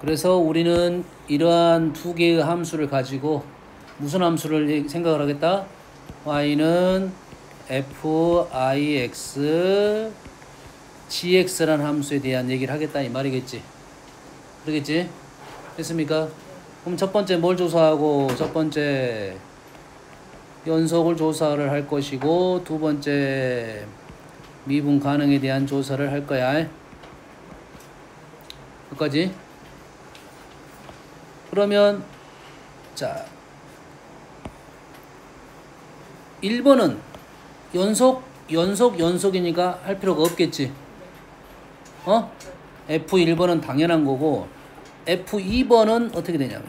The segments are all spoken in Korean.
그래서 우리는 이러한 두 개의 함수를 가지고 무슨 함수를 생각을 하겠다? y는 fix gx라는 함수에 대한 얘기를 하겠다 이 말이겠지. 그러겠지? 됐습니까? 그럼 첫 번째 뭘 조사하고, 첫 번째 연속을 조사를 할 것이고, 두 번째 미분 가능에 대한 조사를 할 거야. 여기까지. 그러면 자 1번은 연속이니까 할 필요가 없겠지. F1번은 당연한 거고, F2번은 어떻게 되냐면,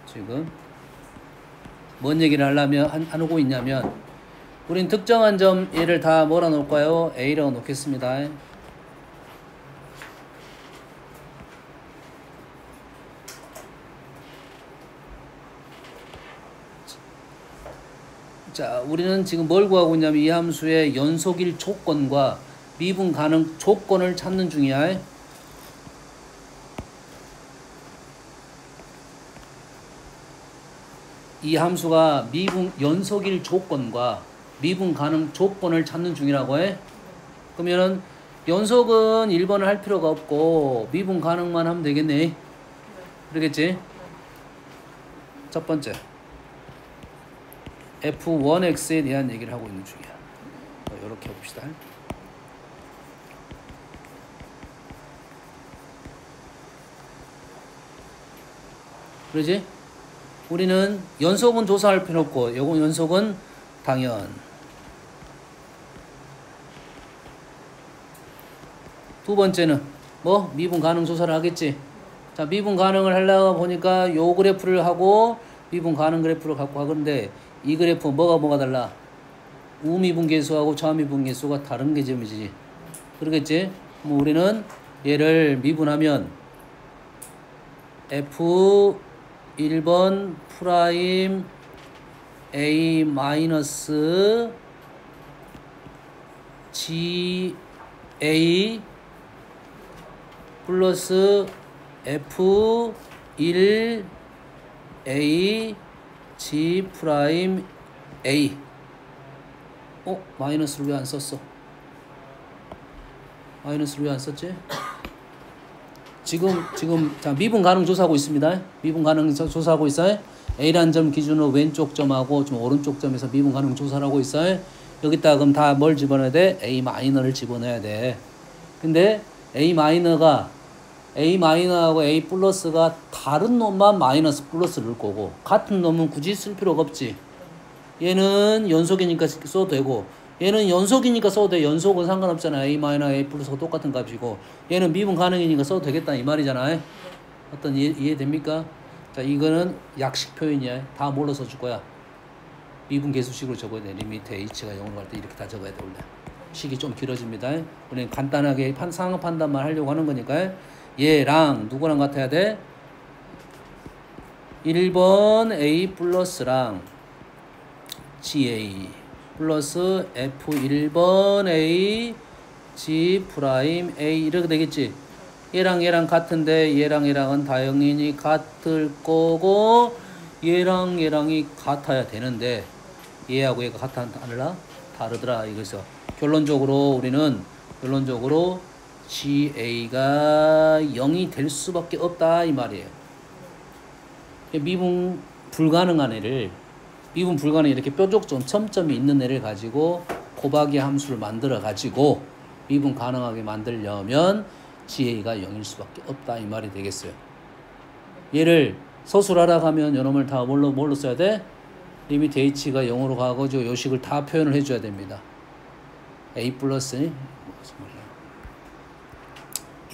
지금 뭔 얘기를 하고 있냐면, 우린 특정한 점 얘를 다 뭐라 놓을까요? A라고 놓겠습니다. 자, 우리는 지금 뭘 구하고 있냐면 이 함수의 연속일 조건과 미분 가능 조건을 찾는 중이야. 이 함수가 연속일 조건과 미분 가능 조건을 찾는 중이라고 해. 그러면은 연속은 1번을 할 필요가 없고 미분 가능만 하면 되겠네. 그러겠지? 첫 번째 f1x에 대한 얘기를 하고 있는 중이야. 이렇게 해봅시다. 그러지? 우리는 연속은 조사할 필요 없고, 요건 연속은 당연. 두 번째는 뭐? 미분 가능 조사를 하겠지. 자, 미분 가능을 하려고 보니까 요 그래프를 하고 미분 가능 그래프를 갖고 하건데, 이 그래프 뭐가 달라? 우미분 계수하고 좌미분 계수가 다른 게 점이지. 그러겠지? 뭐 우리는 얘를 미분하면 F1번 프라임 A 마이너스 GA 플러스 F1 A G 프라임 A. 마이너스를 왜 안 썼어? 마이너스를 왜 안 썼지? 지금 자, 미분 가능 조사하고 있습니다. 미분 가능 조사하고 있어요. A라는 점 기준으로 왼쪽 점하고 좀 오른쪽 점에서 미분 가능 조사를 하고 있어요. 여기다가 그럼 다 뭘 집어넣어야 돼? A 마이너를 집어넣어야 돼. 근데 A 마이너하고 A 플러스가 다른 놈만 마이너스 플러스를 넣을 거고, 같은 놈은 굳이 쓸 필요가 없지. 얘는 연속이니까 써도 되고, 얘는 연속이니까 써도 돼. 연속은 상관없잖아. A 마이너 A 플러스가 똑같은 값이고, 얘는 미분 가능이니까 써도 되겠다 이 말이잖아. 어떤 이해됩니까? 자, 이거는 약식 표현이야. 다 뭘로 써줄 거야? 미분 계수식으로 적어야 돼. 리미트 h가 0으로 갈 때 이렇게 다 적어야 돼. 원래 식이 좀 길어집니다. 우리는 간단하게 상황 판단만 하려고 하는 거니까. 얘랑 누구랑 같아야 돼? 1번 A 플러스랑 GA 플러스 F1번 A G 프라임 A 이렇게 되겠지. 얘랑 같은데 얘랑은 다영인이 같을 거고, 얘랑이 같아야 되는데 얘하고 얘가 달라? 다르더라. 이거서 우리는 결론적으로 GA가 0이 될 수밖에 없다 이 말이에요. 미분 불가능한 애를, 미분 불가능 이렇게 뾰족점 첨점이 있는 애를 가지고 곱하기 함수를 만들어 가지고 미분 가능하게 만들려면 GA가 0일 수밖에 없다 이 말이 되겠어요. 얘를 서술하라고 하면 요놈을 다 뭘로 써야 돼? 리미트 h가 0으로 가고 요 식을 다 표현을 해줘야 됩니다. A 플러스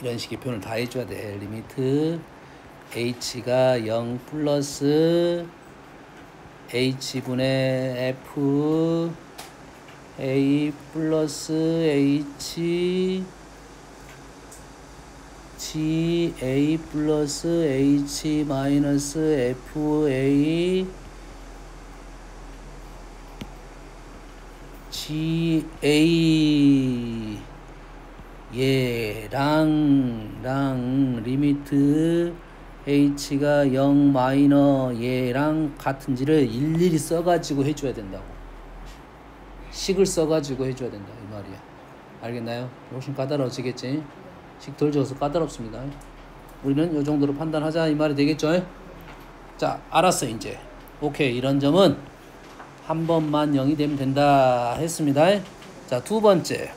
이런 식의 표현을 다 해줘야 돼. 리미트 h가 0 플러스 h분의 f a 플러스 h g a 플러스 h 마이너스 f a g a 얘랑 얘랑 리미트 h가 0 마이너 얘랑 같은지를 일일이 써가지고 해줘야 된다고. 식을 써가지고 해줘야 된다 이 말이야. 알겠나요? 훨씬 까다로워지겠지. 식 덜 줘서 까다롭습니다. 우리는 요 정도로 판단하자 이 말이 되겠죠? 자, 알았어 이제. 오케이, 이런 점은 한 번만 0이 되면 된다 했습니다. 자, 두 번째.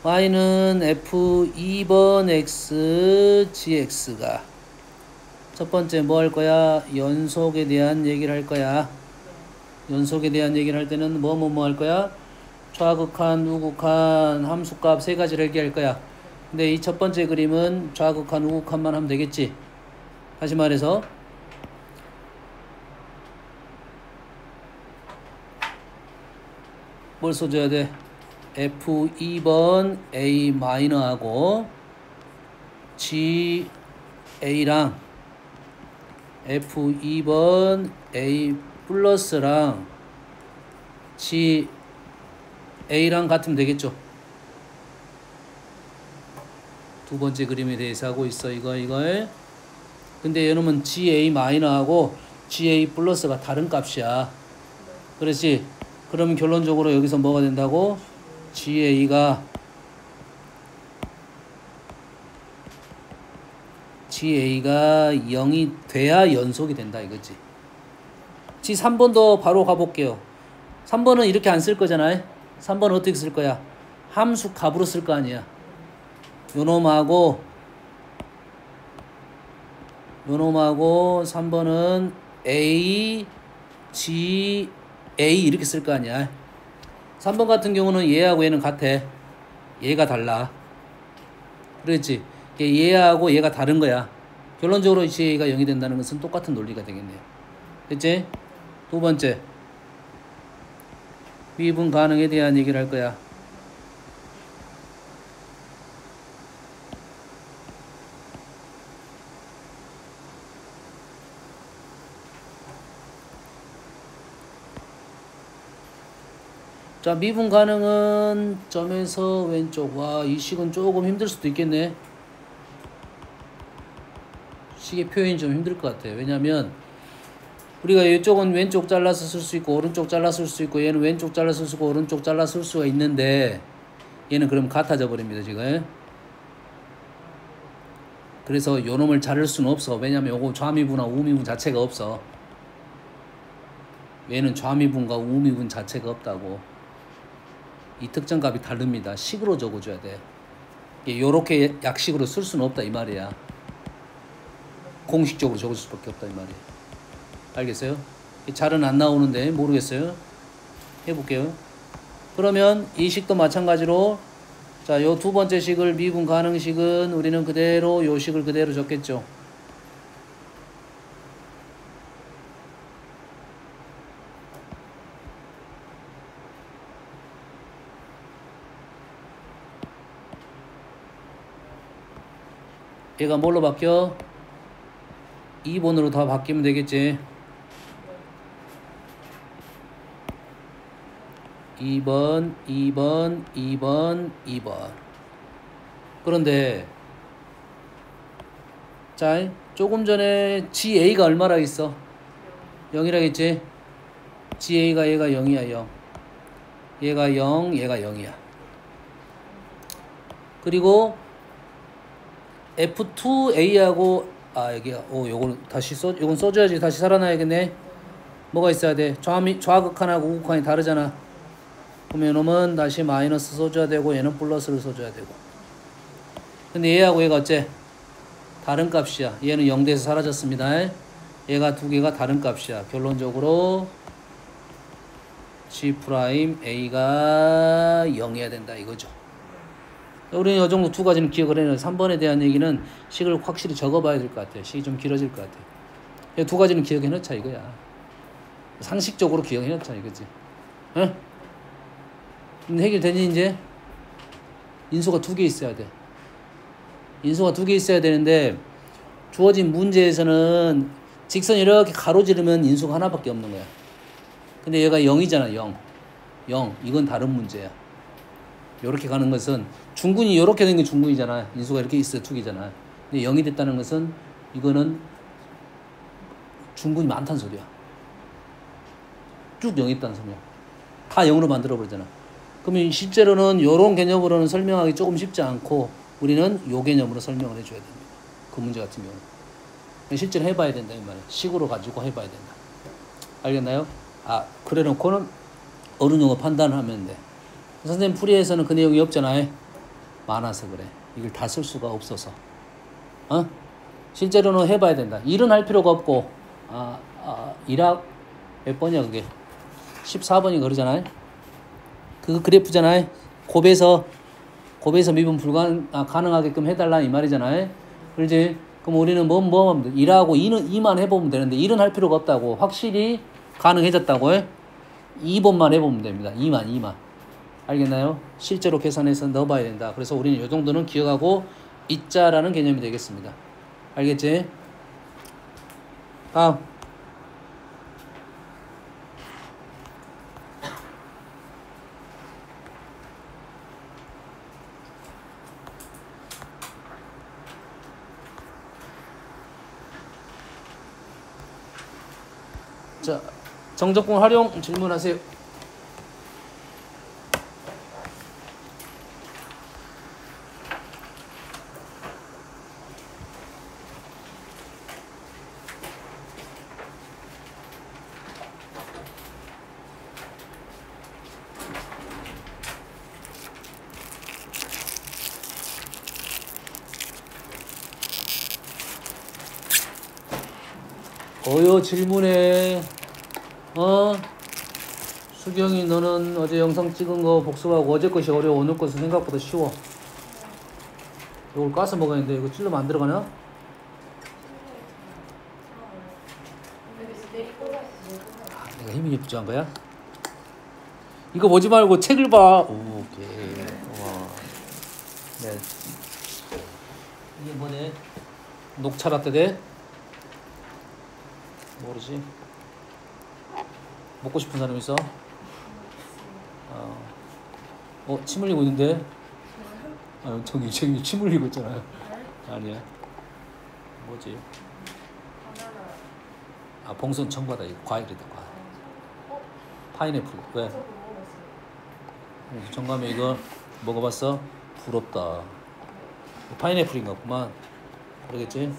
y는 f2번 x gx가 첫 번째 뭐 할 거야? 연속에 대한 얘기를 할 거야. 연속에 대한 얘기를 할 때는 뭐 할 거야? 좌극한, 우극한, 함수값 세 가지를 얘기할 거야. 근데 이 첫 번째 그림은 좌극한, 우극한만 하면 되겠지. 다시 말해서 뭘 써줘야 돼? F2번 A 마이너하고 GA랑 F2번 A 플러스랑 GA랑 같으면 되겠죠. 두 번째 그림에 대해서 하고 있어. 이걸. 근데 이놈은 GA 마이너하고 GA 플러스가 다른 값이야. 그렇지? 그러면 결론적으로 여기서 뭐가 된다고? GA가 0이 돼야 연속이 된다 이거지. 지 3번도 바로 가볼게요. 3번은 이렇게 안 쓸 거잖아요. 3번은 어떻게 쓸 거야? 함수 값으로 쓸 거 아니야. 요놈하고 3번은 A, G, A 이렇게 쓸 거 아니야. 3번 같은 경우는 얘하고 얘는 같아. 얘가 달라. 그렇지? 얘하고 얘가 다른 거야. 결론적으로 GA가 0이 된다는 것은 똑같은 논리가 되겠네요. 됐지? 두 번째. 미분 가능에 대한 얘기를 할 거야. 자, 미분 가능은 점에서 왼쪽. 와, 이 식은 조금 힘들 수도 있겠네. 식의 표현이 좀 힘들 것 같아요. 왜냐면 우리가 이쪽은 왼쪽 잘라서 쓸 수 있고 오른쪽 잘라서 쓸 수 있고 얘는 왼쪽 잘라서 쓸 수 있고 오른쪽 잘라서 쓸 수가 있는데 얘는 그럼 같아져 버립니다 지금. 그래서 요놈을 자를 수는 없어. 왜냐면 요거 좌미분하고 우미분 자체가 없어. 얘는 좌미분과 우미분 자체가 없다고. 이 특정값이 다릅니다. 식으로 적어줘야 돼. 요렇게 약식으로 쓸 수는 없다 이 말이야. 공식적으로 적을 수밖에 없다 이 말이야. 알겠어요? 잘은 안 나오는데 모르겠어요. 해볼게요. 그러면 이 식도 마찬가지로 자, 요 두 번째 식을 미분 가능식은 우리는 그대로 요 식을 그대로 적겠죠. 얘가 뭘로 바뀌어? 2번으로 다 바뀌면 되겠지. 2번, 2번, 2번, 2번. 그런데 자, 조금 전에 GA가 얼마라 있어? 0이라 했지? GA가 얘가 0이야, 0. 얘가 0, 얘가 0이야. 그리고 F2A하고 여기가 요건 써줘야지. 다시 살아나야겠네. 뭐가 있어야 돼? 좌극한하고 우극한이 다르잖아. 그러면 이놈은 다시 마이너스 써줘야 되고 얘는 플러스를 써줘야 되고. 근데 얘하고 얘가 어째? 다른 값이야. 얘는 0대에서 사라졌습니다. 얘가 두 개가 다른 값이야. 결론적으로 G'A가 0이어야 된다 이거죠. 우리는 이 정도 두 가지는 기억을 해놔요. 3번에 대한 얘기는 식을 확실히 적어봐야 될 것 같아요. 식이 좀 길어질 것 같아요. 이 두 가지는 기억해놓자 이거야. 상식적으로 기억해놓자 이거지. 응? 근데 해결되니 이제? 인수가 두 개 있어야 돼. 인수가 두 개 있어야 되는데 주어진 문제에서는 직선이 이렇게 가로지르면 인수가 하나밖에 없는 거야. 근데 얘가 0이잖아. 0. 이건 다른 문제야. 요렇게 가는 것은 중군이 요렇게 된 게 중군이잖아. 인수가 이렇게 있어야 투기잖아. 근데 0이 됐다는 것은 이거는 중군이 많다는 소리야. 쭉 0이 있다는 소리야. 다 0으로 만들어버리잖아. 그러면 실제로는 요런 개념으로는 설명하기 조금 쉽지 않고 우리는 요 개념으로 설명을 해줘야 됩니다. 그 문제 같은 경우는. 실제로 해봐야 된다 이 말이야. 식으로 가지고 해봐야 된다. 알겠나요? 아, 그래 놓고는 어느 정도 판단을 하면 돼. 선생님 풀이에서는 그 내용이 없잖아요. 많아서 그래. 이걸 다 쓸 수가 없어서. 어? 실제로는 해봐야 된다. 일은 할 필요가 없고 1학 몇 번이야 그게? 14번이 그러잖아요. 그 그래프잖아요. 곱에서 미분 가능하게끔 해달라 이 말이잖아요. 그렇지? 그럼 우리는 뭐 하면 돼? 1하고 2만 해보면 되는데 1은 할 필요가 없다고. 확실히 가능해졌다고 해. 2번만 해보면 됩니다. 2만. 알겠나요? 실제로 계산해서 넣어봐야 된다. 그래서 우리는 이 정도는 기억하고 있자라는 개념이 되겠습니다. 알겠지? 다음. 자, 정적분 활용 질문하세요. 어여 질문에 수경이 너는 어제 영상 찍은 거 복습하고 어제 것이 어려워 오늘 것은 생각보다 쉬워. 이걸 까서 먹었는데 이거 찔러면 안 들어가나? 내가 힘이 부족한 거야? 이거 보지 말고 책을 봐. 오케이. 네. 이게 뭐네? 녹차라떼 돼? 모르지? 먹고 싶은 사람 있어? 침 흘리고 있는데? 저기 침 흘리고 있잖아요. 아니야. 뭐지? 봉선 청바다 이거 과일이다 과일. 파인애플. 왜? 정감에 이거 먹어봤어? 부럽다. 파인애플인가 구만. 그러겠지?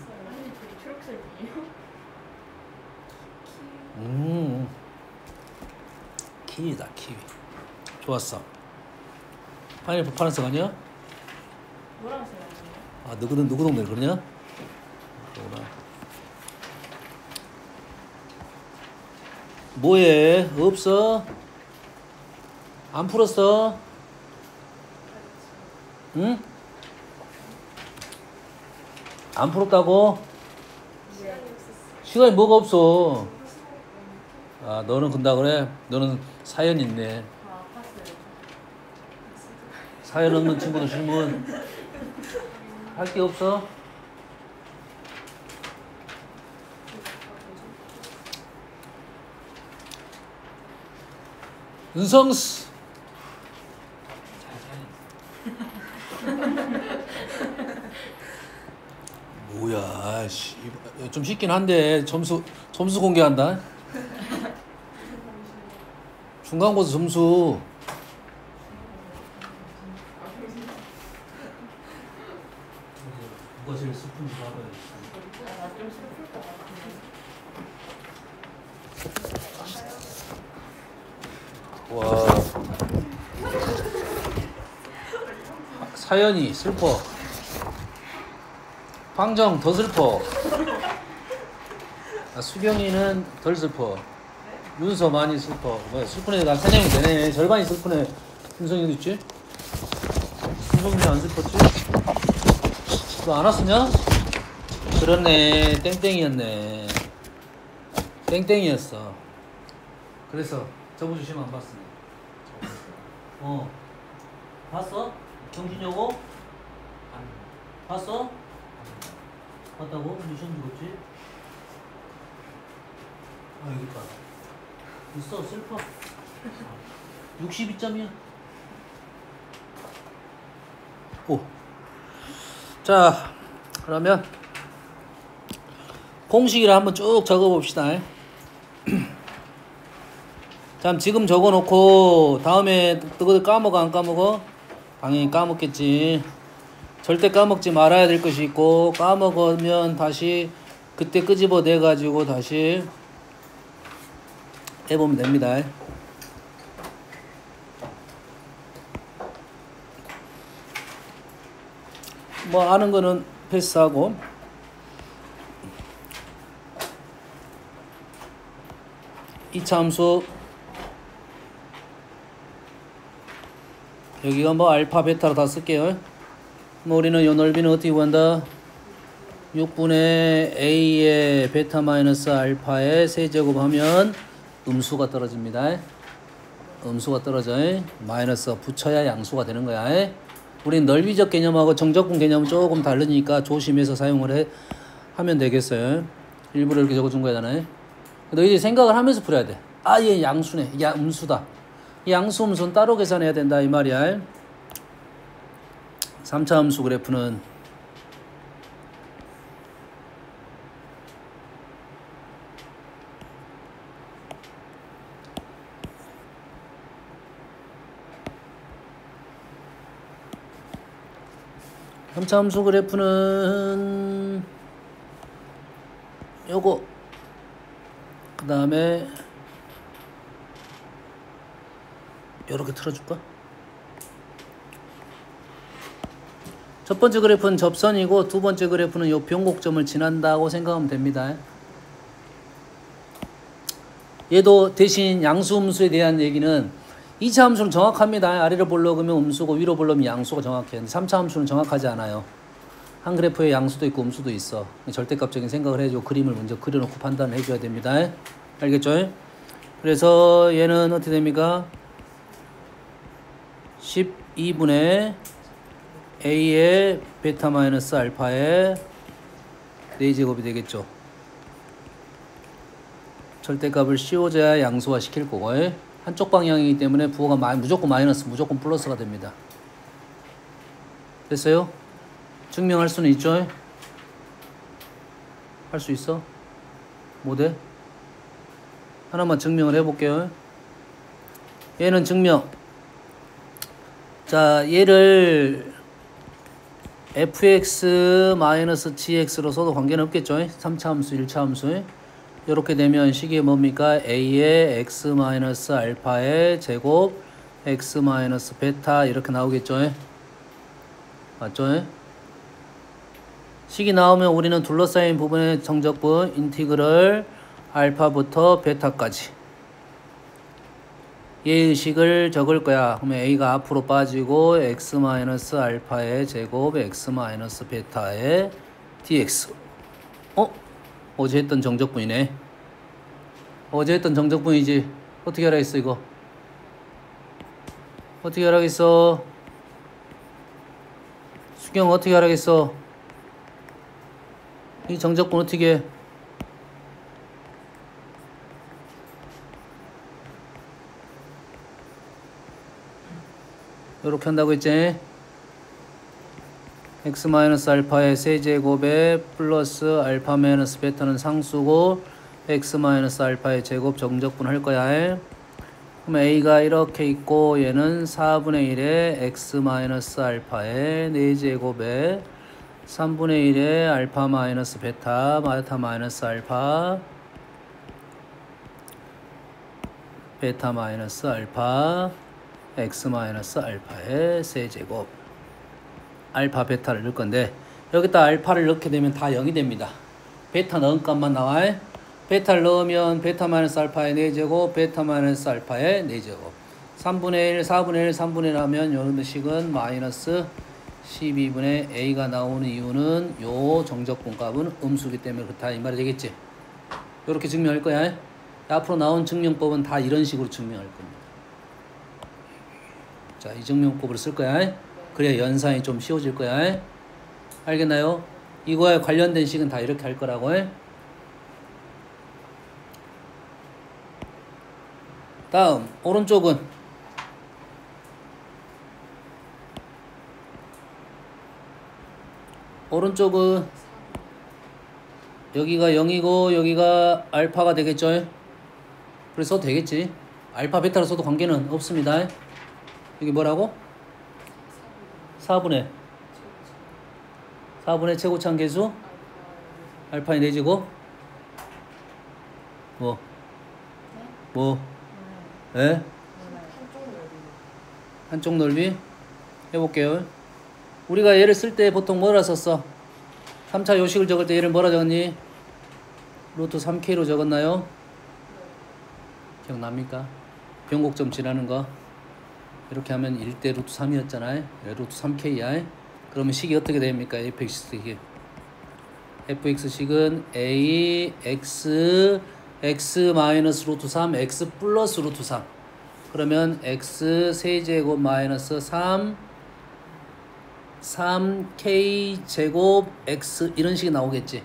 키위다 키위. 좋았어. 파인애플 파란색 아니야? 노란색 아니에요? 누구 동네 그러냐? 그러구나. 뭐해? 없어? 안 풀었어? 응? 안 풀었다고? 시간이 뭐가 없어? 너는 근다 그래? 너는 사연 있네. 사연 없는 친구는 질문 할 게 없어? 은성스 뭐야 씨. 좀 쉽긴 한데 점수 공개한다. 중간고사 점수 누가 제일 슬픈지 봐봐야지. 좀 슬플 것 같은데. 와 사연이 슬퍼. 황정 더 슬퍼. 수경이는 덜 슬퍼. 윤서 많이 슬퍼. 뭐야 슬픈 애가 3명이 되네. 절반이 슬픈 애. 윤성이도 있지? 윤성이 안 슬펐지? 너 안 왔으냐? 그렇네. 땡땡이었네. 땡땡이었어. 그래서 저번 주 시험 안 봤으니. 봤어? 경진이 오고? 봤어? 봤다고? 근데 시험 죽었지? 여기 있다. 있어, 슬퍼. 62점이야. 오. 자, 그러면 공식을 한번 쭉 적어 봅시다. 자, 지금 적어 놓고 다음에 너희들 까먹어 안 까먹어? 당연히 까먹겠지. 절대 까먹지 말아야 될 것이 있고, 까먹으면 다시 그때 끄집어 내 가지고 다시 해보면 됩니다. 뭐 아는 거는 패스하고, 이 차 함수 여기가 뭐 알파 베타로 다 쓸게요. 뭐 우리는 요 넓이는 어떻게 구한다? 6분의 a의 베타 마이너스 알파의 세제곱 하면 음수가 떨어집니다. 음수가 떨어져. 마이너스 붙여야 양수가 되는 거야. 우린 넓이적 개념하고 정적분 개념은 조금 다르니까 조심해서 사용을 하면 되겠어요. 일부러 이렇게 적어준 거잖아요. 너희들이 생각을 하면서 풀어야 돼. 아, 얘 양수네. 야, 음수다. 양수 음수는 따로 계산해야 된다 이 말이야. 3차 함수 그래프는 요거 그 다음에 요렇게 틀어줄까? 첫 번째 그래프는 접선이고 두 번째 그래프는 요 변곡점을 지난다고 생각하면 됩니다. 얘도 대신 양수 음수에 대한 얘기는 2차 함수는 정확합니다. 아래로 볼록이면 음수고 위로 볼록이면 양수가 정확해요. 3차 함수는 정확하지 않아요. 한 그래프에 양수도 있고 음수도 있어. 절대값적인 생각을 해주고 그림을 먼저 그려놓고 판단을 해줘야 됩니다. 알겠죠? 그래서 얘는 어떻게 됩니까? 12분의 a의 베타 마이너스 알파의 4제곱이 되겠죠. 절대값을 씌워줘야 양수화 시킬 거고, 한쪽 방향이기 때문에 부호가 무조건 마이너스, 무조건 플러스가 됩니다. 됐어요? 증명할 수는 있죠? 할 수 있어? 못해? 하나만 증명을 해볼게요. 얘는 증명. 자, 얘를 fx-gx로 써도 관계는 없겠죠? 3차 함수, 1차 함수. 이렇게 되면 식이 뭡니까? a의 x-알파의 제곱 x-베타 이렇게 나오겠죠? 맞죠? 식이 나오면 우리는 둘러싸인 부분의 정적분 인티그럴 알파부터 베타까지 얘의 식을 적을 거야. 그러면 a가 앞으로 빠지고 x-알파의 제곱 x-베타의 dx. 어제 했던 정적분이네. 어제 했던 정적분이지. 어떻게 하라겠어 이거? 어떻게 하라겠어? 수경 어떻게 하라겠어? 이 정적분 어떻게 해? 요렇게 한다고 했지? x-알파의 세제곱에 플러스 알파 마이너스 베타는 상수고 x-알파의 제곱 정적분 할 거야. 그럼 a가 이렇게 있고 얘는 4분의 1의 x-알파의 4제곱에 3분의 1의 알파 마이너스 베타 마이너스 알파 베타 마이너스 알파 x-알파의 세제곱 알파 베타를 넣을 건데 여기다 알파를 넣게 되면 다 0이 됩니다. 베타 넣은 값만 나와. 베타를 넣으면 베타 마이너스 알파의 4제곱 베타 마이너스 알파의 4제곱 3분의 1 4분의 1 3분의 1 하면 요런 식은 마이너스 12분의 a가 나오는 이유는 요 정적분 값은 음수기 때문에 그렇다 이 말이 되겠지. 요렇게 증명할 거야. 앞으로 나온 증명법은 다 이런 식으로 증명할 겁니다. 자, 이 증명법을 쓸 거야. 그래야 연산이 좀 쉬워질 거야. 알겠나요? 이거에 관련된 식은 다 이렇게 할 거라고. 다음 오른쪽은 오른쪽은 여기가 0이고 여기가 알파가 되겠죠. 그래서 되겠지. 알파 베타로 써도 관계는 없습니다. 여기 뭐라고? 4분의 최고차항 계수 알파의 4제곱 뭐? 예? 한쪽 넓이 해볼게요. 우리가 얘를 쓸 때 보통 뭐라 썼어? 3차 요식을 적을 때 얘를 뭐라 적었니? 루트 3K로 적었나요? 기억납니까? 변곡점 지나는 거 이렇게 하면 1대 루트 3이었잖아요. 루트 3K야. 그러면 식이 어떻게 됩니까? fx식이 fx식은 a x 마이너스 루트 3 x 플러스 루트 3 그러면 x 세제곱 마이너스 3k 제곱 x 이런 식이 나오겠지.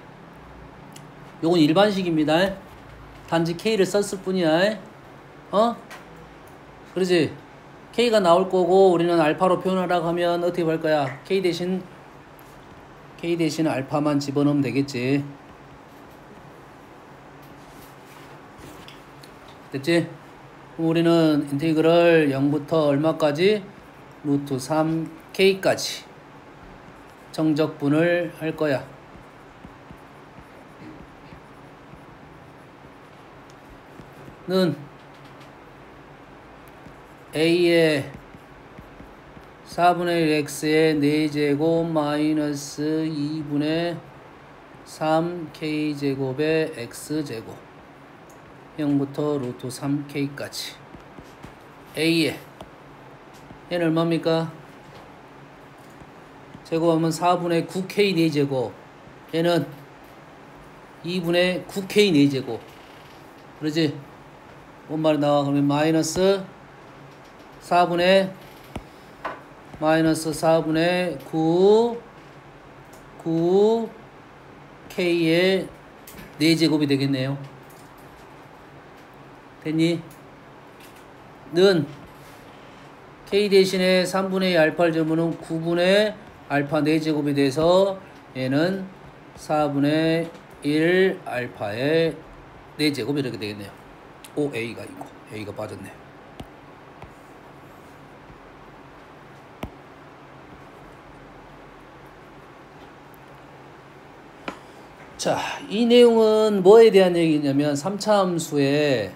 요건 일반식입니다. 단지 k를 썼을 뿐이야. 그러지? k가 나올 거고 우리는 알파로 표현하라고 하면 어떻게 할 거야? k 대신 알파만 집어넣으면 되겠지. 됐지? 그럼 우리는 인테그럴 0부터 얼마까지? 루트 3k까지 정적분을 할 거야. 는 a의 4분의 1 x의 4제곱 마이너스 2분의 3k제곱의 x제곱 0부터 루트 3k까지 a의 얘는 얼마입니까? 제곱하면 4분의 9k 4제곱 얘는 2분의 9k 4제곱 그러지? 뭔 말이 나와? 그러면 마이너스 4분의 9k의 4제곱이 되겠네요. 됐니? 는 k 대신에 3분의 2 알파를 적으면 9분의 알파 4제곱이 돼서 얘는 4분의 1 알파의 4제곱 이렇게 되겠네요. OA가 있고 A가 빠졌네. 자, 이 내용은 뭐에 대한 얘기냐면 3차 함수의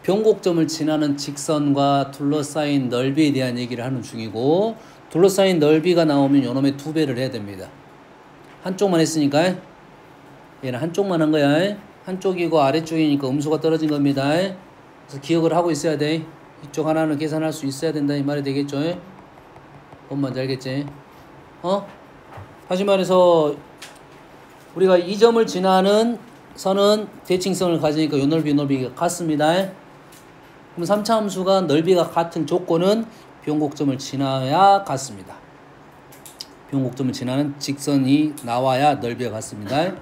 변곡점을 지나는 직선과 둘러싸인 넓이에 대한 얘기를 하는 중이고 둘러싸인 넓이가 나오면 요놈의 2배를 해야 됩니다. 한쪽만 했으니까 얘는 한쪽만 한 거야. 한쪽이고 아래쪽이니까 음수가 떨어진 겁니다. 그래서 기억을 하고 있어야 돼. 이쪽 하나는 계산할 수 있어야 된다 이 말이 되겠죠. 뭔 말인지 알겠지? 다시 말해서 우리가 이 점을 지나는 선은 대칭성을 가지니까 요 넓이가 같습니다. 그럼 3차 함수가 넓이가 같은 조건은 변곡점을 지나야 같습니다. 변곡점을 지나는 직선이 나와야 넓이가 같습니다.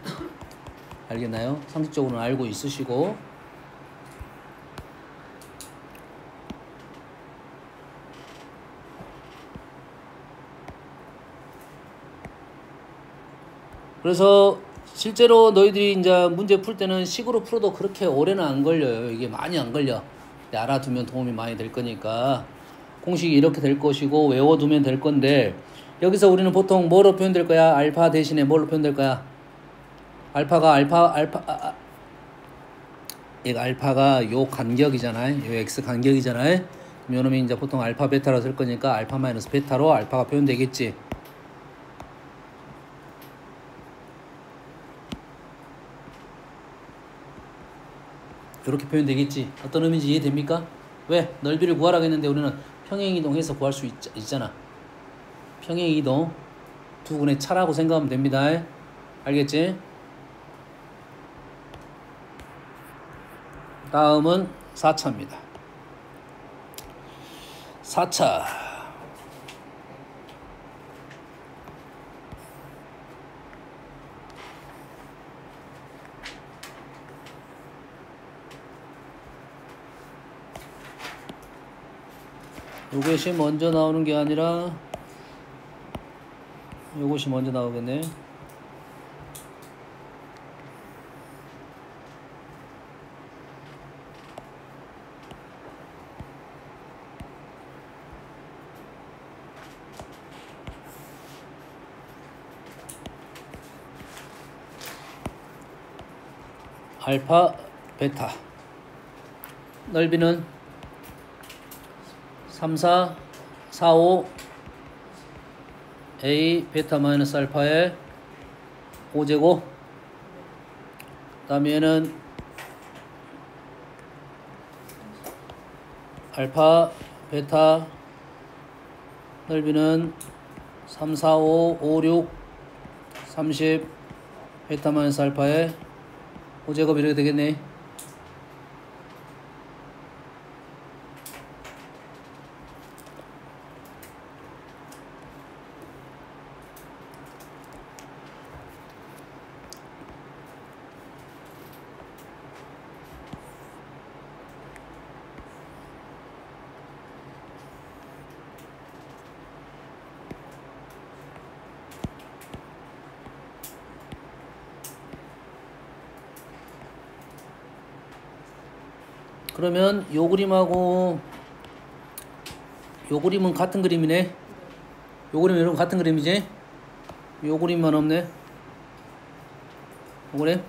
알겠나요? 상식적으로는 알고 있으시고 그래서 실제로 너희들이 이제 문제 풀 때는 식으로 풀어도 그렇게 오래는 안 걸려요. 이게 많이 안 걸려. 근데 알아두면 도움이 많이 될 거니까 공식이 이렇게 될 것이고 외워두면 될 건데 여기서 우리는 보통 뭐로 표현될 거야? 알파 대신에 뭘로 표현될 거야? 얘가 알파가 요 간격이잖아요. 요 x 간격이잖아요. 그럼 요놈이 이제 보통 알파 베타로 쓸 거니까 알파 마이너스 베타로 알파가 표현되겠지. 이렇게 표현되겠지. 어떤 의미인지 이해됩니까? 왜? 넓이를 구하라고 했는데 우리는 평행이동해서 구할 수 있잖아. 평행이동 두 군의 차라고 생각하면 됩니다. 알겠지? 다음은 4차입니다. 4차 요것이 먼저 나오는 게 아니라 요것이 먼저 나오겠네. 알파 베타 넓이는 3, 4, 4, 5 A 베타 마이너스 알파의 5제곱. 그 다음에 얘는 알파 베타 넓이는 3, 4, 5, 5, 6, 30 베타 마이너스 알파의 5제곱 이렇게 되겠네. 그러면 요 그림하고 요 그림은 같은 그림이네. 요 그림은 여러분 같은 그림이지? 요 그림만 없네. 요 그림?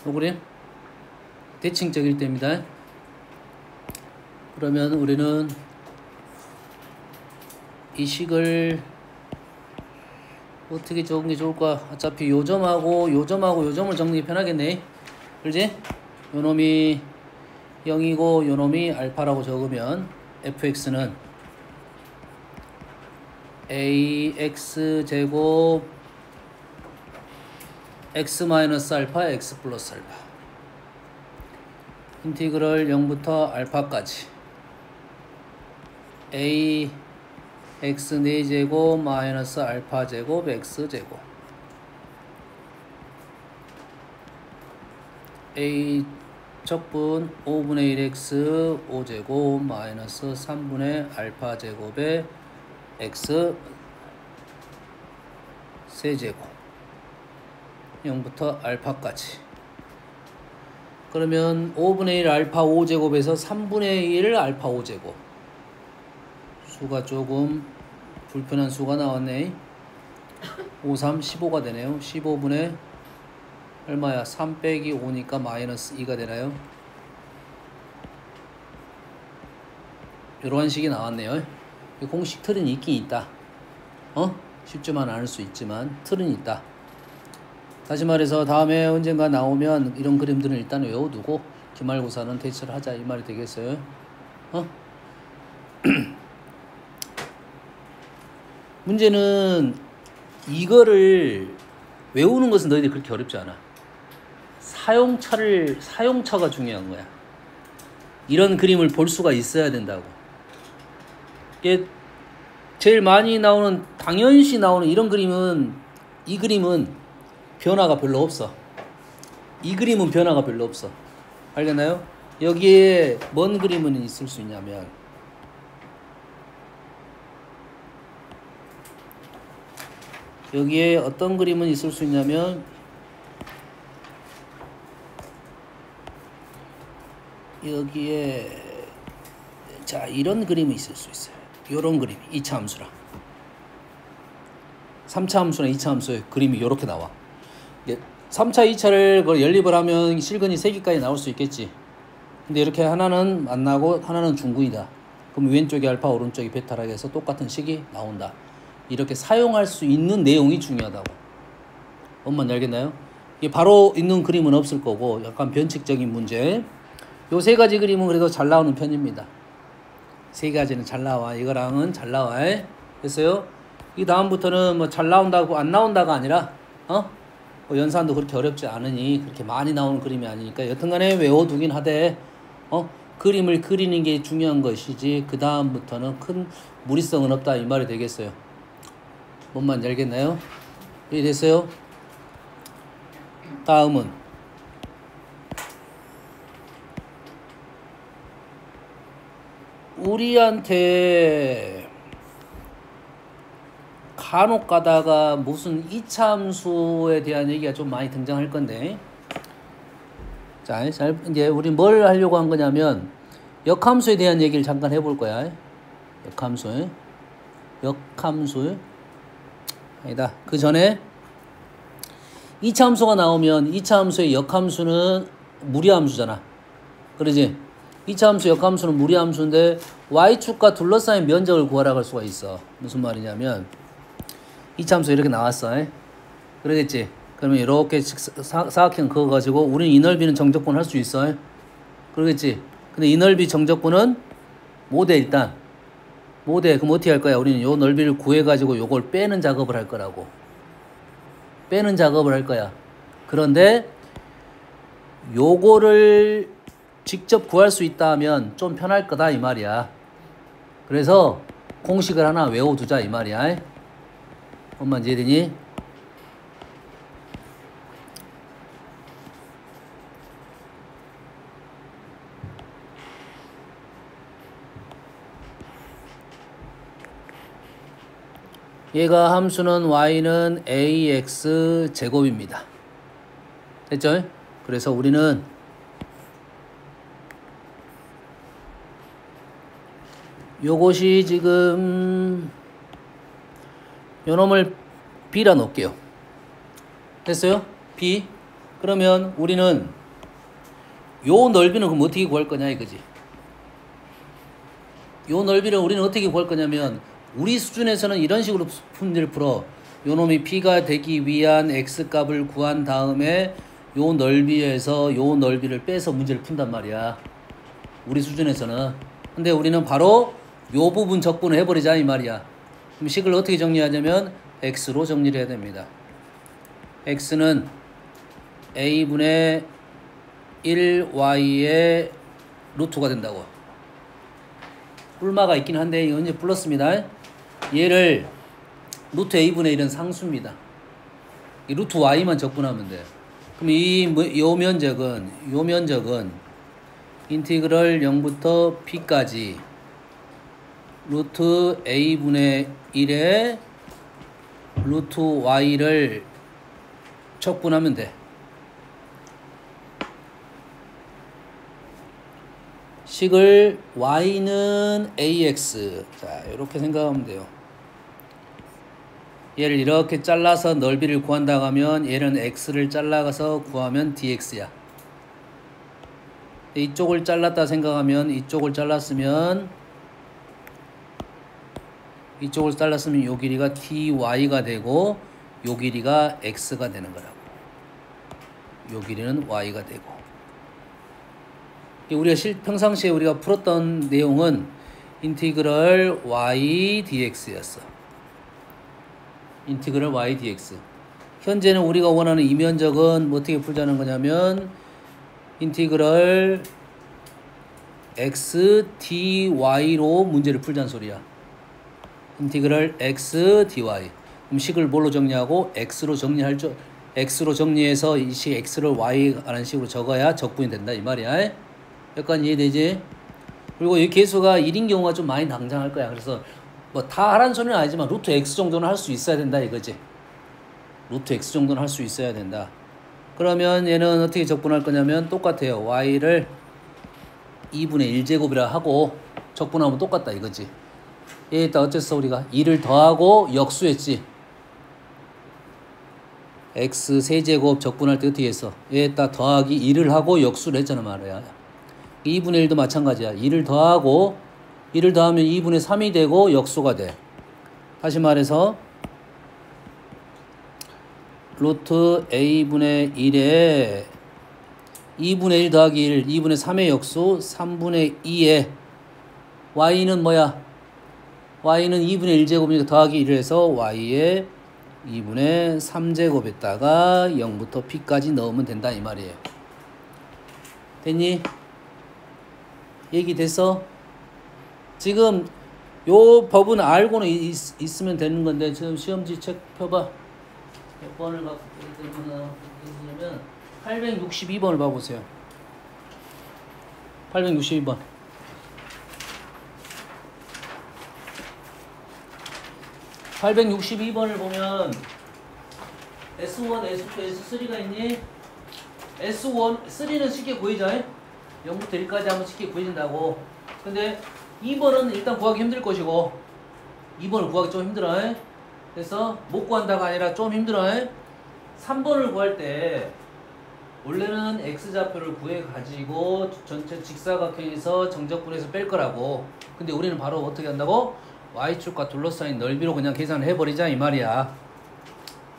요 그림? 대칭적일 때입니다. 그러면 우리는 이 식을 어떻게 적은 게 좋을까? 어차피 요 점하고 요 점하고 요 점을 적는 게 편하겠네. 그렇지? 요 놈이 0이고 요 놈이 알파라고 적으면 fx는 ax 제곱 x 마이너스 알파 x 플러스 알파 인티그럴 0부터 알파까지 a x 4제곱 마이너스 알파 제곱 x 제곱 a 척분 5분의 1x 5제곱 마이너스 3분의 알파 제곱에 x 세제곱 0부터 알파까지. 그러면 5분의 1 알파 5제곱에서 3분의 1 알파 5제곱 수가 조금 불편한 수가 나왔네. 5, 3, 15가 되네요. 15분의 얼마야? 3 빼기 5니까 마이너스 2가 되나요? 이러한 식이 나왔네요. 공식 틀은 있긴 있다. 쉽지만 않을 수 있지만 틀은 있다. 다시 말해서 다음에 언젠가 나오면 이런 그림들은 일단 외워두고 기말고사는 대처를 하자 이 말이 되겠어요. 문제는 이거를 외우는 것은 너희들이 그렇게 어렵지 않아. 사용처가 중요한 거야. 이런 그림을 볼 수가 있어야 된다고. 이게 제일 많이 나오는 당연시 나오는 이런 그림은 이 그림은 변화가 별로 없어. 이 그림은 변화가 별로 없어. 알겠나요? 여기에 뭔 그림은 있을 수 있냐면 여기에 어떤 그림은 있을 수 있냐면 여기에 자 이런 그림이 있을 수 있어요. 이런 그림 2차 함수랑 3차 함수랑 2차 함수의 그림이 이렇게 나와. 3차, 2차를 연립을 하면 실근이 3개까지 나올 수 있겠지. 근데 이렇게 하나는 만나고 하나는 중근이다. 그럼 왼쪽이 알파 오른쪽이 베타라 해서 똑같은 식이 나온다. 이렇게 사용할 수 있는 내용이 중요하다고. 엄마는 알겠나요? 이게 바로 있는 그림은 없을 거고 약간 변칙적인 문제. 요 세 가지 그림은 그래도 잘 나오는 편입니다. 세 가지는 잘 나와. 이거랑은 잘 나와. 됐어요? 이 다음부터는 뭐 잘 나온다고 안 나온다가 아니라 연산도 그렇게 어렵지 않으니 그렇게 많이 나오는 그림이 아니니까 여튼간에 외워두긴 하되 그림을 그리는 게 중요한 것이지 그 다음부터는 큰 무리성은 없다 이 말이 되겠어요. 뭔 말인지 알겠나요? 이해됐어요? 다음은 우리한테 간혹 가다가 무슨 이차 함수에 대한 얘기가 좀 많이 등장할 건데 자, 이제 우리 뭘 하려고 한 거냐면 역함수에 대한 얘기를 잠깐 해볼 거야. 역함수. 아니다. 그 전에 2차 함수가 나오면 2차 함수의 역함수는 무리함수잖아. 그러지? 2차 함수 역함수는 무리함수인데 y축과 둘러싸인 면적을 구하라고 할 수가 있어. 무슨 말이냐면 2차 함수 이렇게 나왔어. 그러겠지? 그러면 이렇게 사각형 그거 가지고 우리는 이 넓이는 정적분 할 수 있어. 그러겠지? 근데 이 넓이 정적분은 뭐돼 일단? 뭐돼? 그럼 어떻게 할 거야? 우리는 요 넓이를 구해가지고 요걸 빼는 작업을 할 거라고. 빼는 작업을 할 거야. 그런데 요거를 직접 구할 수 있다 하면 좀 편할 거다 이 말이야. 그래서 공식을 하나 외워두자 이 말이야. 뭔 이해되니? 얘가 함수는 y는 ax 제곱입니다. 됐죠? 그래서 우리는 요것이 지금 요놈을 b라 놓을게요. 됐어요? b. 그러면 우리는 요 넓이는 그럼 어떻게 구할 거냐 이거지. 요 넓이를 우리는 어떻게 구할 거냐면 우리 수준에서는 이런 식으로 문제를 풀어. 요놈이 p가 되기 위한 x값을 구한 다음에 요 넓이에서 요 넓이를 빼서 문제를 푼단 말이야. 우리 수준에서는. 근데 우리는 바로 요 부분 적분을 해버리자 이 말이야. 그럼 식을 어떻게 정리하냐면 x로 정리를 해야 됩니다. x는 a분의 1y의 루트가 된다고. 뿔마가 있긴 한데 이건 이제 플러스입니다. 얘를 루트 a분의 1은 상수입니다. 이 루트 y만 적분하면 돼. 그럼 요 면적은 인티그럴 0부터 p까지 루트 a분의 1에 루트 y를 적분하면 돼. 식을 y는 ax. 자, 이렇게 생각하면 돼요. 얘를 이렇게 잘라서 넓이를 구한다고 하면 얘는 x를 잘라서 구하면 dx야. 이쪽을 잘랐다 생각하면 이쪽을 잘랐으면 요 길이가 dy가 되고 요 길이가 x가 되는 거라고. 요 길이는 y가 되고. 우리가 평상시에 우리가 풀었던 내용은 인티그럴 y dx였어. 인티그럴 y dx. 현재는 우리가 원하는 이 면적은 뭐 어떻게 풀자는 거냐면 인티그럴 x dy로 문제를 풀자는 소리야. 인티그럴 x dy. 그럼 식을 뭘로 정리하고 x로 정리해서 이 식 x를 y라는 식으로 적어야 적분이 된다 이 말이야. 여기까지 이해되지? 그리고 이 개수가 1인 경우가 좀 많이 당장할 거야. 그래서 뭐 다 하라는 소리는 아니지만 루트 x 정도는 할 수 있어야 된다 이거지. 루트 x 정도는 할 수 있어야 된다. 그러면 얘는 어떻게 적분할 거냐면 똑같아요. y를 2분의 1제곱이라 하고 적분하면 똑같다 이거지. 얘에다 어쨌어 우리가 2를 더하고 역수했지. x 세제곱 적분할 때 어떻게 했어? 얘에다 더하기 2를 하고 역수를 했잖아 말이야. 2분의 1도 마찬가지야. 2를 더하면 2분의 3이 되고 역수가 돼. 다시 말해서 루트 a분의 1에 2분의 1 더하기 1, 2분의 3의 역수 3분의 2에 y는 뭐야? y는 2분의 1제곱이니까 더하기 1을 해서 y에 2분의 3제곱에다가 0부터 p까지 넣으면 된다 이 말이에요. 됐니? 얘기 됐어? 지금 요 법은 알고는 있으면 되는 건데 지금 시험지 책 펴봐. 몇 번을 갖고 있냐면 862번을 봐보세요. 862번. 862번을 보면 S1, S2, S3가 있니? S1, 3는 쉽게 구해져. 0부터 1까지 하면 쉽게 구해진다고. 근데 2번은 일단 구하기 힘들 것이고 2번을 구하기 좀 힘들어. 그래서 못 구한다가 아니라 좀 힘들어. 3번을 구할 때 원래는 X좌표를 구해가지고 전체 직사각형에서 정적분에서 뺄 거라고. 근데 우리는 바로 어떻게 한다고? Y축과 둘러싸인 넓이로 그냥 계산을 해버리자 이 말이야.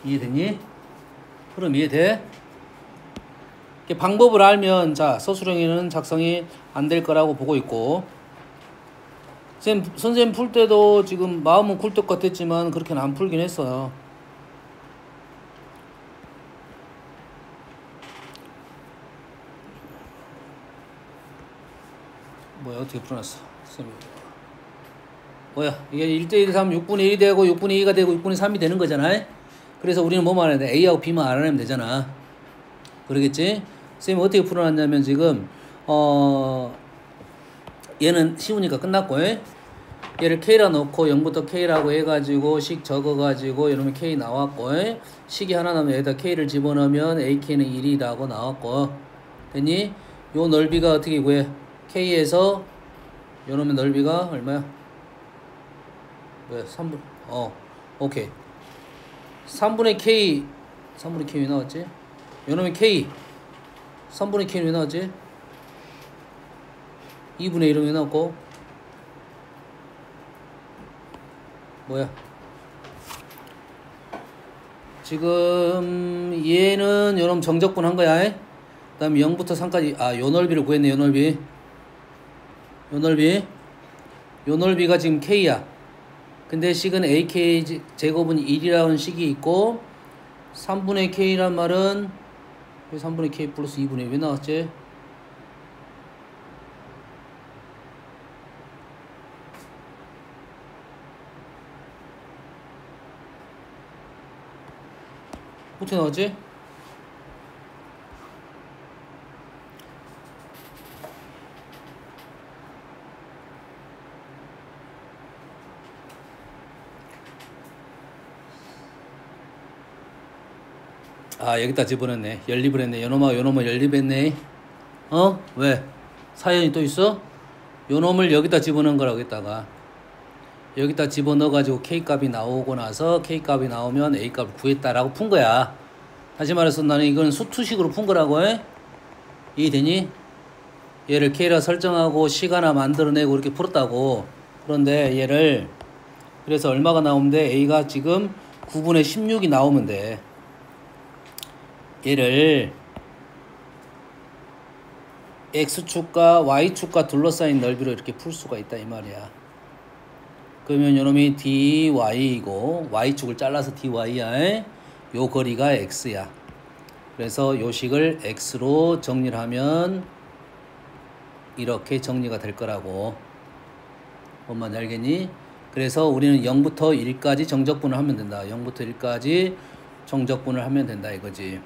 이해됐니? 그럼 이해돼? 방법을 알면 자 서술형에는 작성이 안 될 거라고 보고 있고, 선생님 풀 때도 지금 마음은 굴뚝 같았지만 그렇게는 안 풀긴 했어요. 뭐야 어떻게 풀어놨어? 뭐야 이게 1대1, 3, 6분의 1이 되고 6분의 2가 되고 6분의 3이 되는 거잖아. 그래서 우리는 뭐만 알아야 돼? A하고 B만 알아내면 되잖아. 그러겠지? 선생님이 어떻게 풀어놨냐면 지금 얘는 쉬우니까 끝났고, 얘를 K라 넣고 0부터 K라고 해가지고 식 적어가지고 이러면 K 나왔고, 식이 하나 나면 여기다 K를 집어넣으면 AK는 1이라고 나왔고, 됐니? 요 넓이가 어떻게 구해? K에서 요 놈의 넓이가 얼마야? 왜 3분? 오케이. 3분의 K 왜 나왔지? 요 놈의 K 3분의 K는 왜 나왔지? 2분의 1은 왜 나왔고? 뭐야? 지금 얘는 요놈 정적분 한 거야. 그 다음에 0부터 3까지 요 넓이를 구했네. 요 넓이가 지금 K야. 근데 식은 AK 제곱은 1이라는 식이 있고 3분의 K란 말은 왜 3분의 K 플러스 2분의 1 왜 나왔지? 어떻게 나왔지? 여기다 집어넣네. 연립을 했네. 요놈아 연립했네. 왜? 사연이 또 있어? 요놈을 여기다 집어넣은 거라고 했다가 여기다 집어넣어가지고 K값이 나오고 나서 K값이 나오면 A값을 구했다라고 푼 거야. 다시 말해서 나는 이건 수투식으로 푼 거라고. 이해되니? 얘를 K라 설정하고 식 하나 만들어내고 이렇게 풀었다고. 그런데 얘를 그래서 얼마가 나오면 돼? A가 지금 9분의 16이 나오면 돼. 얘를 X축과 Y축과 둘러싸인 넓이로 이렇게 풀 수가 있다 이 말이야. 그러면 요놈이 DY이고 Y축을 잘라서 DY야. 요 거리가 X야. 그래서 요 식을 X로 정리를 하면 이렇게 정리가 될 거라고. 뭔 말인지 알겠니? 그래서 우리는 0부터 1까지 정적분을 하면 된다. 0부터 1까지 정적분을 하면 된다 이거지.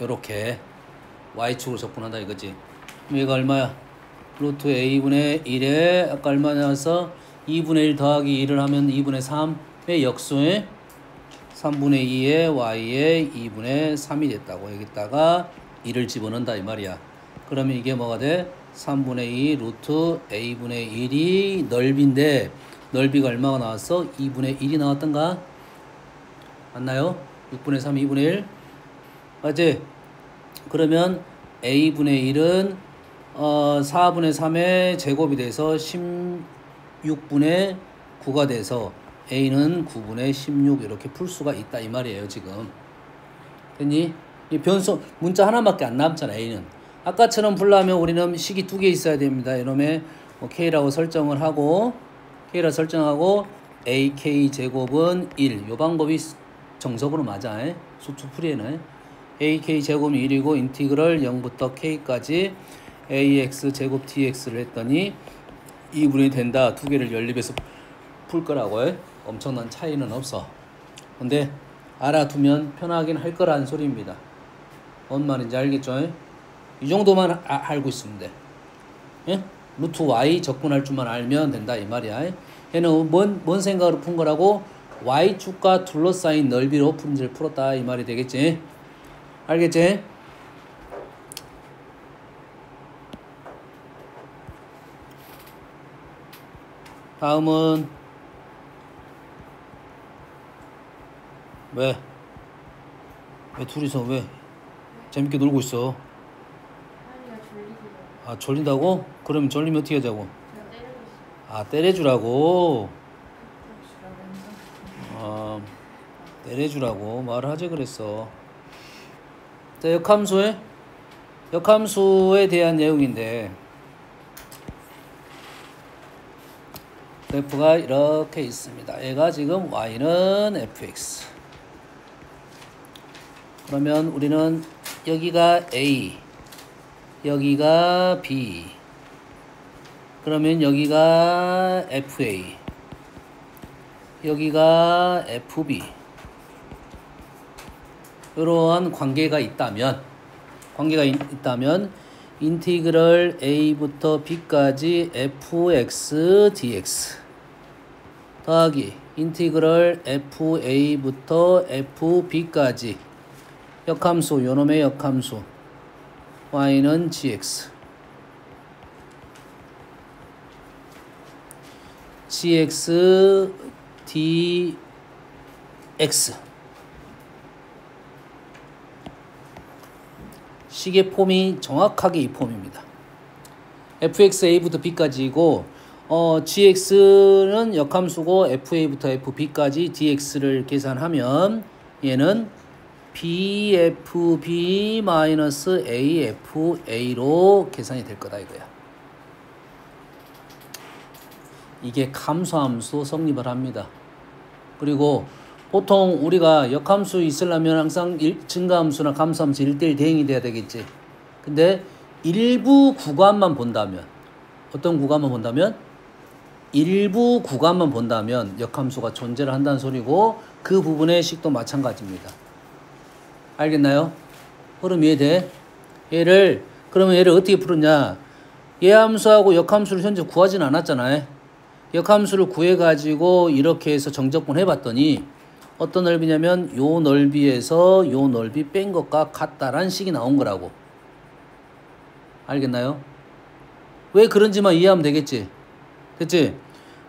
요렇게 Y축으로 적분한다 이거지. 그럼 얘가 얼마야? 루트 A분의 1에 아까 얼마 나와서 2분의 1 더하기 1을 하면 2분의 3의 역수에 3분의 2에 Y에 2분의 3이 됐다고. 여기다가 1을 집어넣는다 이 말이야. 그러면 이게 뭐가 돼? 3분의 2 루트 A분의 1이 넓이인데 넓이가 얼마가 나왔어? 2분의 1이 나왔던가? 맞나요? 6분의 3 2분의 1 맞지? 그러면 A분의 1은 4분의 3의 제곱이 돼서 16분의 9가 돼서 A는 9분의 16 이렇게 풀 수가 있다 이 말이에요 지금. 됐니? 이 변수 문자 하나밖에 안 남잖아. A는 아까처럼 풀려면 우리는 식이 두 개 있어야 됩니다. 이놈의 K라고 설정을 하고 AK 제곱은 1. 요 방법이 정석으로 맞아. 수투 풀이에는 AK 제곱은 1이고 인티그럴 0부터 K까지 AX 제곱 DX를 했더니 2분이 된다. 두 개를 연립해서 풀 거라고. 엄청난 차이는 없어. 근데 알아두면 편하긴 할 거라는 소리입니다. 뭔 말인지 알겠죠? 이 정도만 알고 있으면 돼. 예? 루트 Y 적분할 줄만 알면 된다 이 말이야. 얘는 뭔 생각으로 푼 거라고? y축과 둘러싸인 넓이로 문제를 풀었다 이 말이 되겠지. 알겠지? 다음은 왜 둘이서 왜 재밌게 놀고 있어? 하니가 졸리고요. 아 졸린다고? 그러면 졸리면 어떻게 하자고? 제가 때리고 있어요. 아 때려주라고? 주라면서. 때려주라고 말을 하지 그랬어. 자, 역함수에 대한 내용인데 그래프가 이렇게 있습니다. 얘가 지금 y는 fx. 그러면 우리는 여기가 a, 여기가 b, 그러면 여기가 fa, 여기가 fb. 이러한 관계가 있다면 인티그럴 a부터 b까지 fx dx 더하기 인티그럴 fa부터 fb까지 역함수 요놈의 역함수 y는 gx dx 식의 폼이 정확하게 이 폼입니다. fx a부터 b까지이고 gx는 역함수고 fa부터 fb까지 dx를 계산하면 얘는 bfb-afa로 계산이 될 거다 이거야. 이게 감소함수 성립을 합니다. 그리고 보통 우리가 역함수 있으려면 항상 증가함수나 감소함수 1대1 대응이 돼야 되겠지. 근데 일부 구간만 본다면 어떤 구간만 본다면 일부 구간만 본다면 역함수가 존재를 한다는 소리고 그 부분의 식도 마찬가지입니다. 알겠나요? 흐름 이해돼? 그러면 얘를 어떻게 풀었냐? 얘함수하고 역함수를 현재 구하진 않았잖아요. 역함수를 구해가지고 이렇게 해서 정적분 해봤더니 어떤 넓이냐면 요 넓이에서 요 넓이 뺀 것과 같다라는 식이 나온 거라고. 알겠나요? 왜 그런지만 이해하면 되겠지? 됐지?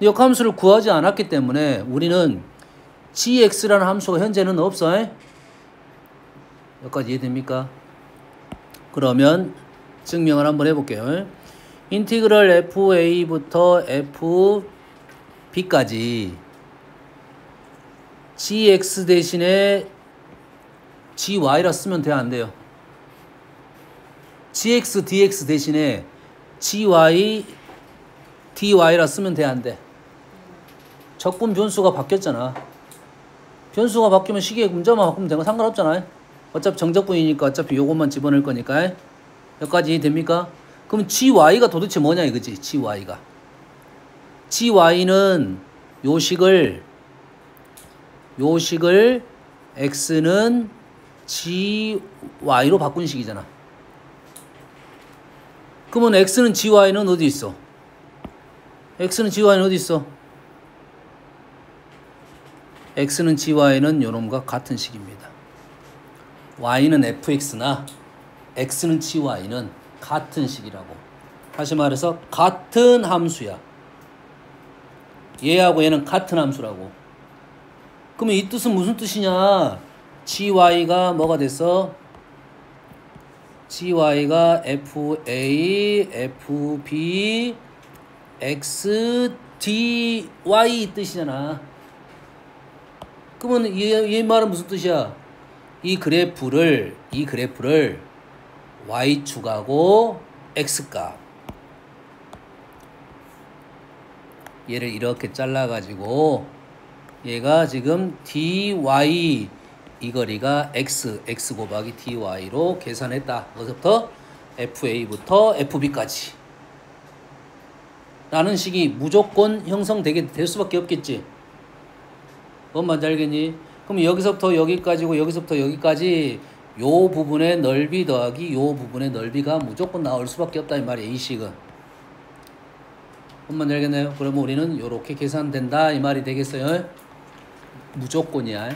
역함수를 구하지 않았기 때문에 우리는 gx라는 함수가 현재는 없어. 여기까지 이해됩니까? 그러면 증명을 한번 해볼게요. 인티그럴 fa부터 fb까지 gx 대신에 gy라 쓰면 돼요, 안 돼요? gx dx 대신에 gy dy라 쓰면 돼요, 안 돼? 적분 변수가 바뀌었잖아. 변수가 바뀌면 식의 문자만 바꾸면 되는 거 상관없잖아요. 어차피 정적분이니까 어차피 요것만 집어넣을 거니까. 여기까지 됩니까? 그럼 gy가 도대체 뭐냐 이거지. gy는 요식을 x는 gy로 바꾼 식이잖아. 그러면 x는 gy는 어디 있어? x는 gy는 어디 있어? x는 gy는 요놈과 같은 식입니다. y는 fx나 x는 gy는 같은 식이라고. 다시 말해서 같은 함수야. 얘하고 얘는 같은 함수라고. 그러면 이 뜻은 무슨 뜻이냐? gy가 뭐가 됐어? gy가 fa, fb, x, dy 이 뜻이잖아. 그러면 이 말은 무슨 뜻이야? 이 그래프를 y축하고 x값 얘를 이렇게 잘라가지고 얘가 지금 dy 이 거리가 x 곱하기 dy로 계산했다. 어디서부터? fa부터 fb까지 라는 식이 무조건 형성되게 될 수밖에 없겠지. 뭔 말인지 알겠니? 그럼 여기서부터 여기까지고 여기서부터 여기까지 요 부분의 넓이 더하기 요 부분의 넓이가 무조건 나올 수밖에 없다 이 말이에요. 이 식은. 뭔 말인지 알겠나요? 그러면 우리는 요렇게 계산된다 이 말이 되겠어요. 무조건이야.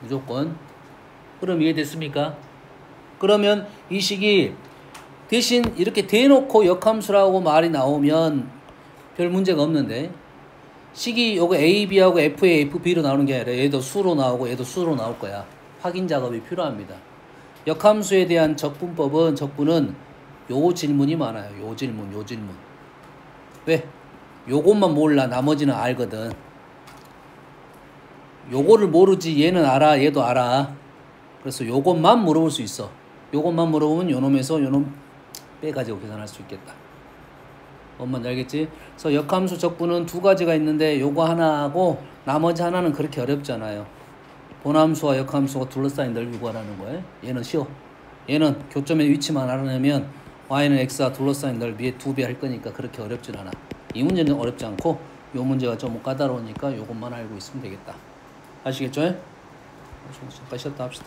무조건. 그럼 이해됐습니까? 그러면 이 식이 대신 이렇게 대놓고 역함수라고 말이 나오면 별 문제가 없는데 식이 요거 A, B하고 F에 FB로 나오는 게 아니라 얘도 수로 나오고 얘도 수로 나올 거야. 확인 작업이 필요합니다. 역함수에 대한 적분은 요 질문이 많아요. 요 질문. 왜? 요것만 몰라. 나머지는 알거든. 요거를 모르지 얘는 알아. 얘도 알아. 그래서 요것만 물어볼 수 있어. 요것만 물어보면 요놈에서 요놈 빼가지고 계산할 수 있겠다. 뭔 말인지 알겠지? 그래서 역함수 적분은 두 가지가 있는데 요거 하나하고 나머지 하나는 그렇게 어렵잖아요. 본함수와 역함수가 둘러싸인 넓이 구하라는 거예요. 얘는 쉬워. 얘는 교점의 위치만 알아내면 y는 x와 둘러싸인 넓이의 2배 할 거니까 그렇게 어렵진 않아. 이 문제는 어렵지 않고 요 문제가 좀 까다로우니까 요것만 알고 있으면 되겠다. 아시겠죠? 잠깐 쉬었다 합시다.